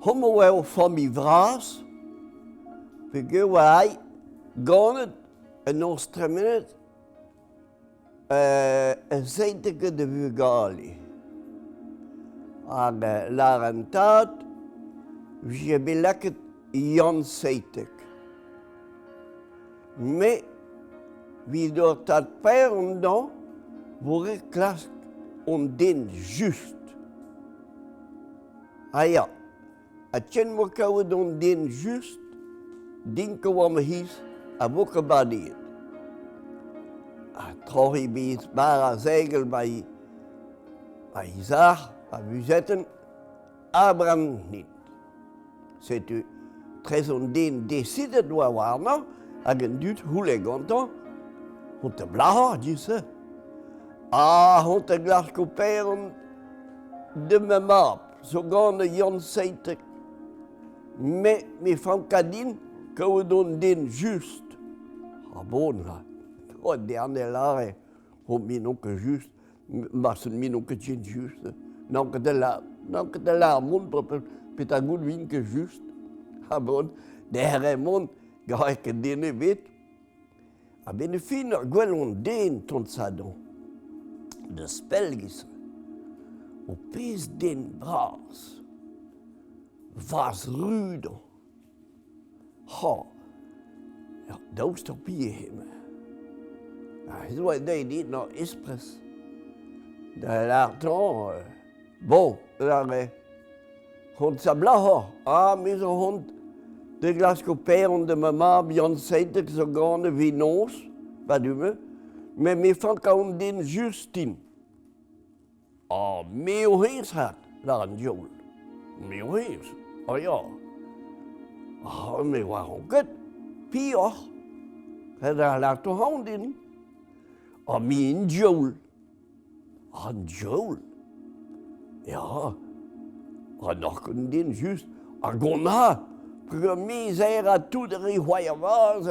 Homo wel van mi vras. We gaan gaan een instrument. Een zijtige de vugali. En larentat, je belekt Jan Seitek. Maar wie door dat peren dan, wordt klas ondin just. Ah ja, het jen we kunnen ondin just, denken we me his, a boeken badien. Trouwens, bij het bara zegel bij Isaac, bij Buzetten, Abraham niet. C'est u très ondin décide de warna, a gendut huleganto, hont de blaha, disse. Hont de glas koperen de me map, zo gaan de Jan Seitek. Mais van Kadin, kunnen we ondin just. Bon, oh, dernier lare, hont mi non que just, maar zijn mi non que tien just. Non que de la mond, pet a goed wien que just. Bon, de herre mond, ga ik dine weet. A ben fin, gwel on den ton sadon. De spelgis. O pes den bras. Was rude. Ha. Ja, dat stop je hem. Ja, zo is dat niet nog expres. Daar later, bon, daar hond sablaha. Maar zo'n hond, de glas koperen de mama, Jan Seitek, zo gaan de vinos, wat doen we? Maar me van kan den Justin. Meo heers had, daar een joel. Meo heers, ja. Maar waarom goed? Pior. Daar laat de hand in. Me een joel. Een joel. Ja. Nog kunnen den juist. Gona. Me zei dat toen de rihoya was,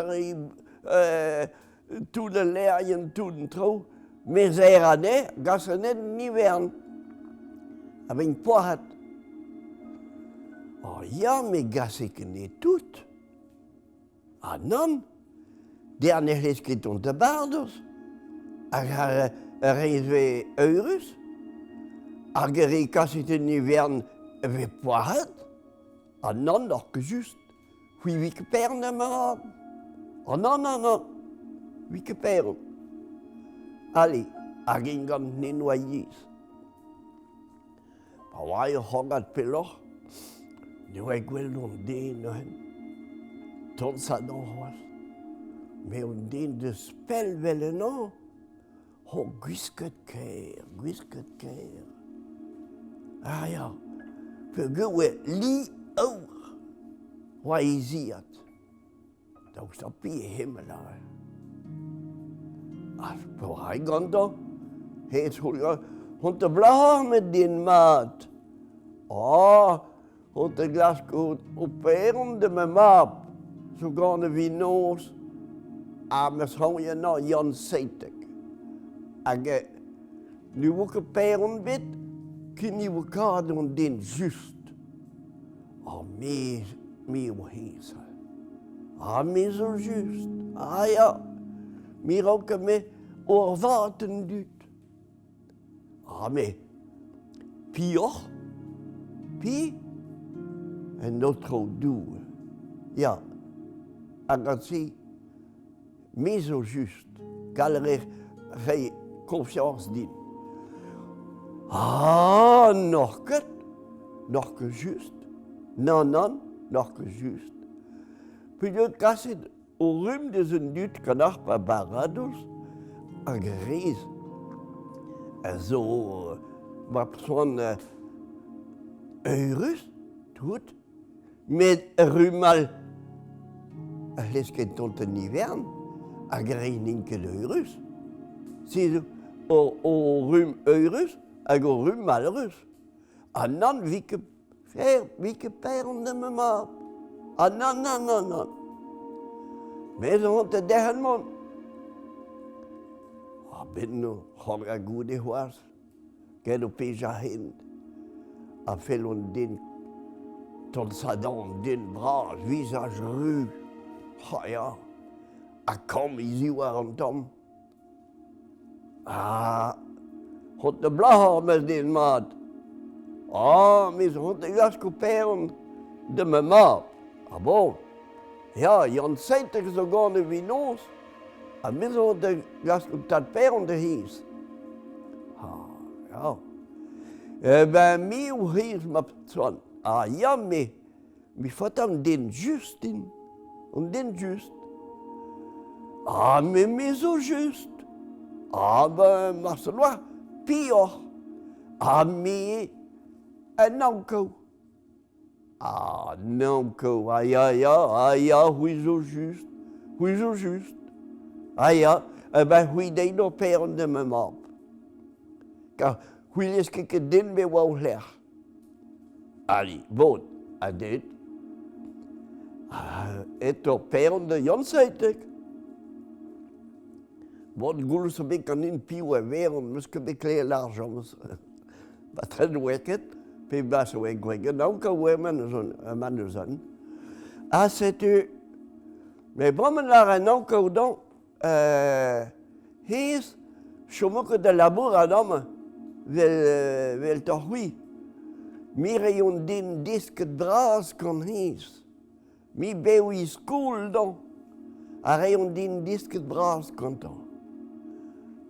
toen de leerjen, toen de trouw. Me zei dat nee, dat ze net niet werden. Dat ben ik pas had. Ja, me gas ik niet doet. Dan, der niet eens kent on de baarders. Er is weer euros. Er kan het niet werden, we pas had. Dan nog juist. Wie peren maar. Non. Wie peren. Allee, er ging dan niet noyés. Maar waar je hangt peloch, nu ik wil ondeen toen dat nog was. Maar ondeen de spel willen nog. Gwisket keer. Ah ja, we li oor. Waar je ziet. Dat is op je hemel. Als hij gaat dan, heet hond de blaar met die maat. Hond de glas operen de me map. Zo gaan de vinos. Maar zo je nou Jan Seitek. Nu ook een peren bit, kun je elkaar doen den just. Meer hees. Meer zo just. Ja. Meer ook met oorwaten doet. Maar Pior. En notre doen. Ja. En dat zie meer zo just. Galerie geen confiance dien. Nog que just. Non, nog que just. Puis je casse au rhume de zijn duut kanach bij Barados, a gereis. En zo, maar zo'n euros, doet, met rhumal, les que tot een hivern, a gereis ninke de euros. Zie je, o rhum euros, a go rhum malheureux. En dan wieke peren de me maar. Non. Mais ze hond de degen man. Ben nu, gewoon een goede was. Geen op je heen. A veel on den tot sa dan din bras, visage ru. Oh ja, kom is war an tom. Hot de blacher met din maat. Mis hot de gasko peren de me maat. Bon. Ja, Jan Seitek zo gane wie nos. Mis hot de gasko dat peren de hies. Ja. Ben mi hoe hies ma zwan. Ja, mi fot am den just in. Und den just. Mais so just. Ben, Marcelois, pire. Mais un oncle. Nanko, ja, oui, so just. Oui, so just. Ja, ben, oui, de no peren de me map. Car, oui, les que den be wou ler. Allee, bon, dit. Et op peren de Jan Seitek. Wat goel ze be kan in pieuwe weren, muske be kleer l'argent. Wat très weket, pe bas we gwegen, donc we man zon. C'est u. Mais bon men lar en anko dan, hees, chomoke de labour ad homme, vel torhui. Mi rayon din disket bras kan hees. Mi bewi school dan, a rayon din disket bras kantan.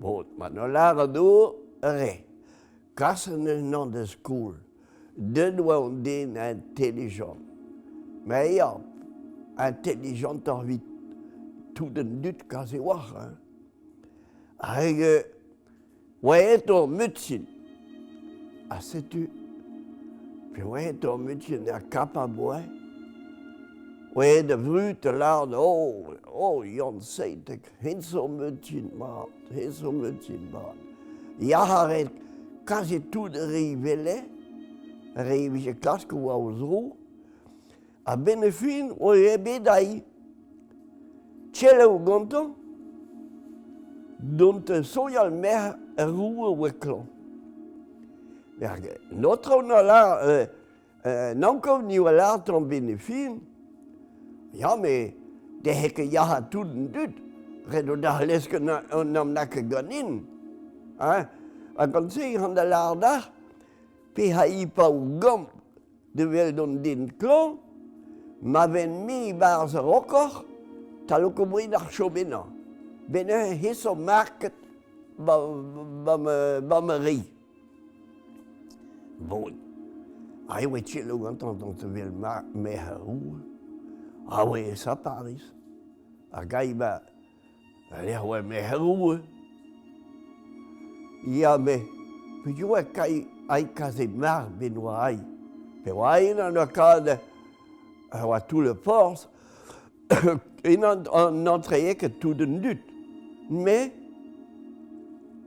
Bon, maar no lara do, re. Kassen nan de school. De doan din intelligent. Maar ja, intelligent ar vit tout den dut kaze war. Hege, oaet or mutsin. Setu, pe oaet or mutsin er kapa boe. Oaet de vrut de lard, Jan Seitek, hin so mutsin maat. Ja, haret kaze tout de rivele, rivije klaske wou zo. A benefin, oe bedai. Tjelle ou gantan, dont soyal mer roue weklan. Notre on a là, nankov ni wa l'art en benefin. Ja, mais de hekke ja tout den dut. Redo da leske nam nakke ganin. A kan se han de l'art da, pe ha ipa ou gam de vel don din klan, ma ven mi bar ze rokor, taloko brin ar chomena. Bene heso market ba me ri. Bon. Ai we tchelo gantan don te vel me harou. We sa Paris. A gai ba, allez ouais me harou. Ja, mais puis tu vois kai ai kaze mar benoai. Pe wai na no kade wa tout le force. In an entrée que tout den dut. Mais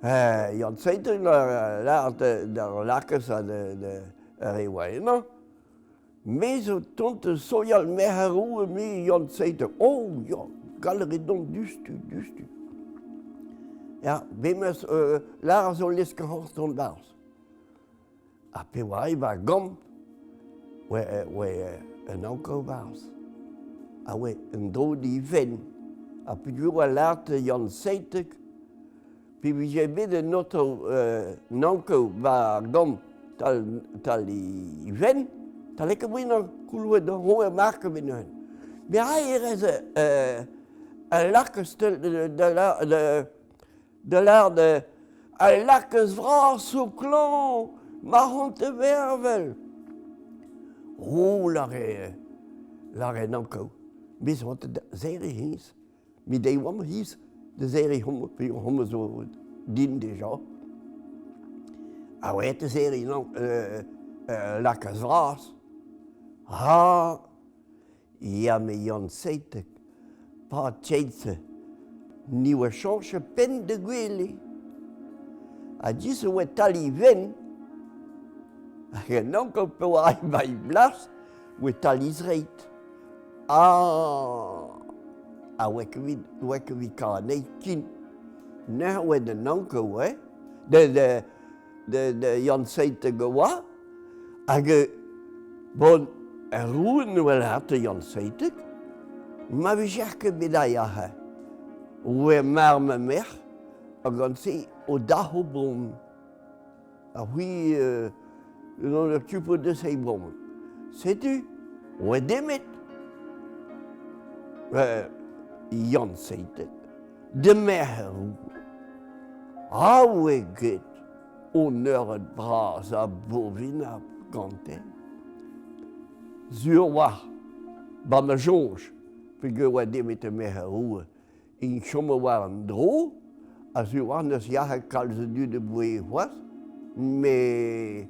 Jan Seitek l'art de lakes a de rewaina. Mais zo tont soyal me harou mi Jan Seitek. Ja, galerie don dustu. Ja, bemes l'art zo leske horst on bars. A pe wai va gam. En anko bars. Een dode ven. A pe du l'art Jan Seitek. Puis j'ai bede notre nanko va gam tal i ven. Tal ik win kulwe de hohe marke binnen. Maar hij is een lakkestel de l'art een lakkes vras zo klan, maar hond te wervel. Lare nanko. Bis wat de serie hies. Mi de wam hies de serie homme zo din déjà. Ouais, de serie lakkes vras. Ja, me Jan Seitek, pa tjeitse, nieuwe change pen de gwele. A disse we tali ven, a nanko pe wai bai blas, we tali zreit. Weke vi ka kin. Ne we de nanko we, de Jan Seitek wa, bon, roen wel hatte Jan Seitek, maar we zeggen bedaya he. We marme mer, en se o daho bom. Ah oui, dans le tupo de ces bombes. Sais-tu, où est Demet? Jan Seitek, de mer. Ah oui, get, honneur de bras à bovina ganté. Zuwa, ba me jonge, figure où est Demet de mer. In chomme waren dro, a zuwa nes jahe kalze du de boe was, mais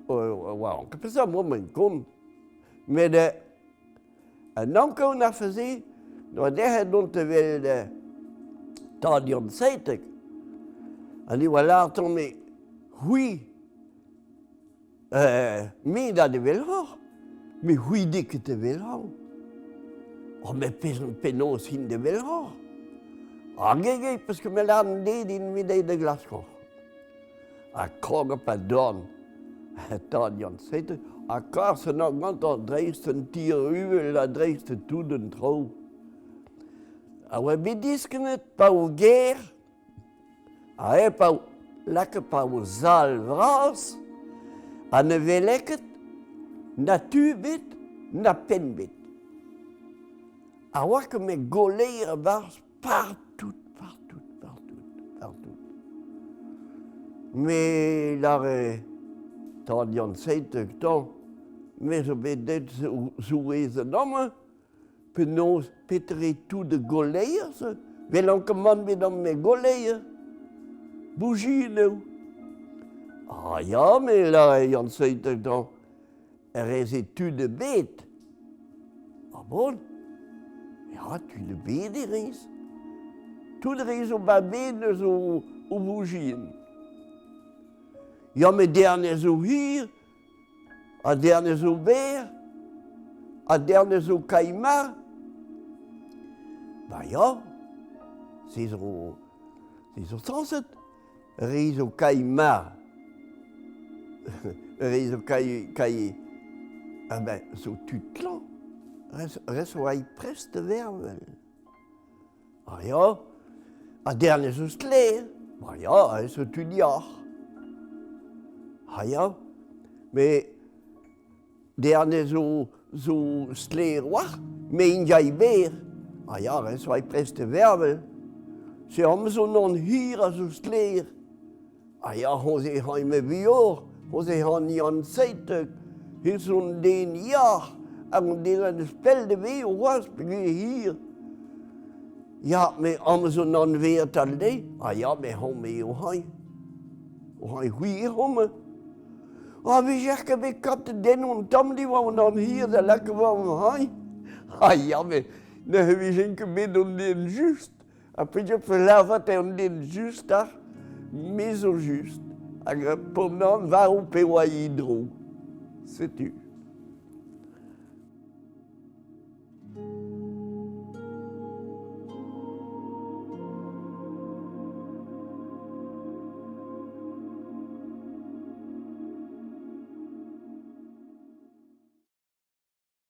on peut ça moment kon. Mais de en anko na fazer, no de don't wel de Jan Seitek. En die voilà tombe, oui, me dat de wel ha, mais oui dikke te wel ha. Oh, mais penos in de wel ha. Ah, gege, parce que me l'an deed in midden de Glasgow. A kroge pa don, Jan Seitek, a karse nog gant a dreisten tier uwel, a dreiste toeden trouw. A we bediskenet pa o ger, a e pa lekke pa o zal vras, a ne veleket na tubit, na penbit. A wakke me goleer bars partout. Mais là, Jan Seitek dan, mais zo bedet zo wezen namen, penos petre tout de goleers, welke man met dan met goleer, bougie nou. Ah ja, mais là, Jan Seitek dan, is tu de beet. Ah bon? Ja, tu de beet er is. Tu er is op mijn benen zo bougien. Ja, maar derne zo hier, a derne zo beer, a derne zo kaimar. Maar ja, c'est zo sans het. Er is zo kaimar. Er is zo ah ben, zo tutlan. Er is zo hij preste wervel. Ah ja, a derne zo sleer. Maar ja, hij is zo tudiar. Ah ja, maar derne zo sleer war, men jij beer. Ah ja, dat is wij preste wervel. Ze hebben zo non hier zo sleer. Ah ja, ze gaan me bior, ze gaan Jan Seitek, hier zo'n den jaar, en de spelde weer was, begin hier. Ja, maar hebben ze non weer tal de. Ah ja, maar gaan me jo gaan. We gaan hier komen. Ah, wie zegt dat ik had de den en tam die we dan hier de lekker van gaan. Ah ja, maar dan heb je geen gebed om den juist. En puis je verlaat en den juist daar, mais zo juist. En pendant va au pays hydro. C'est tu.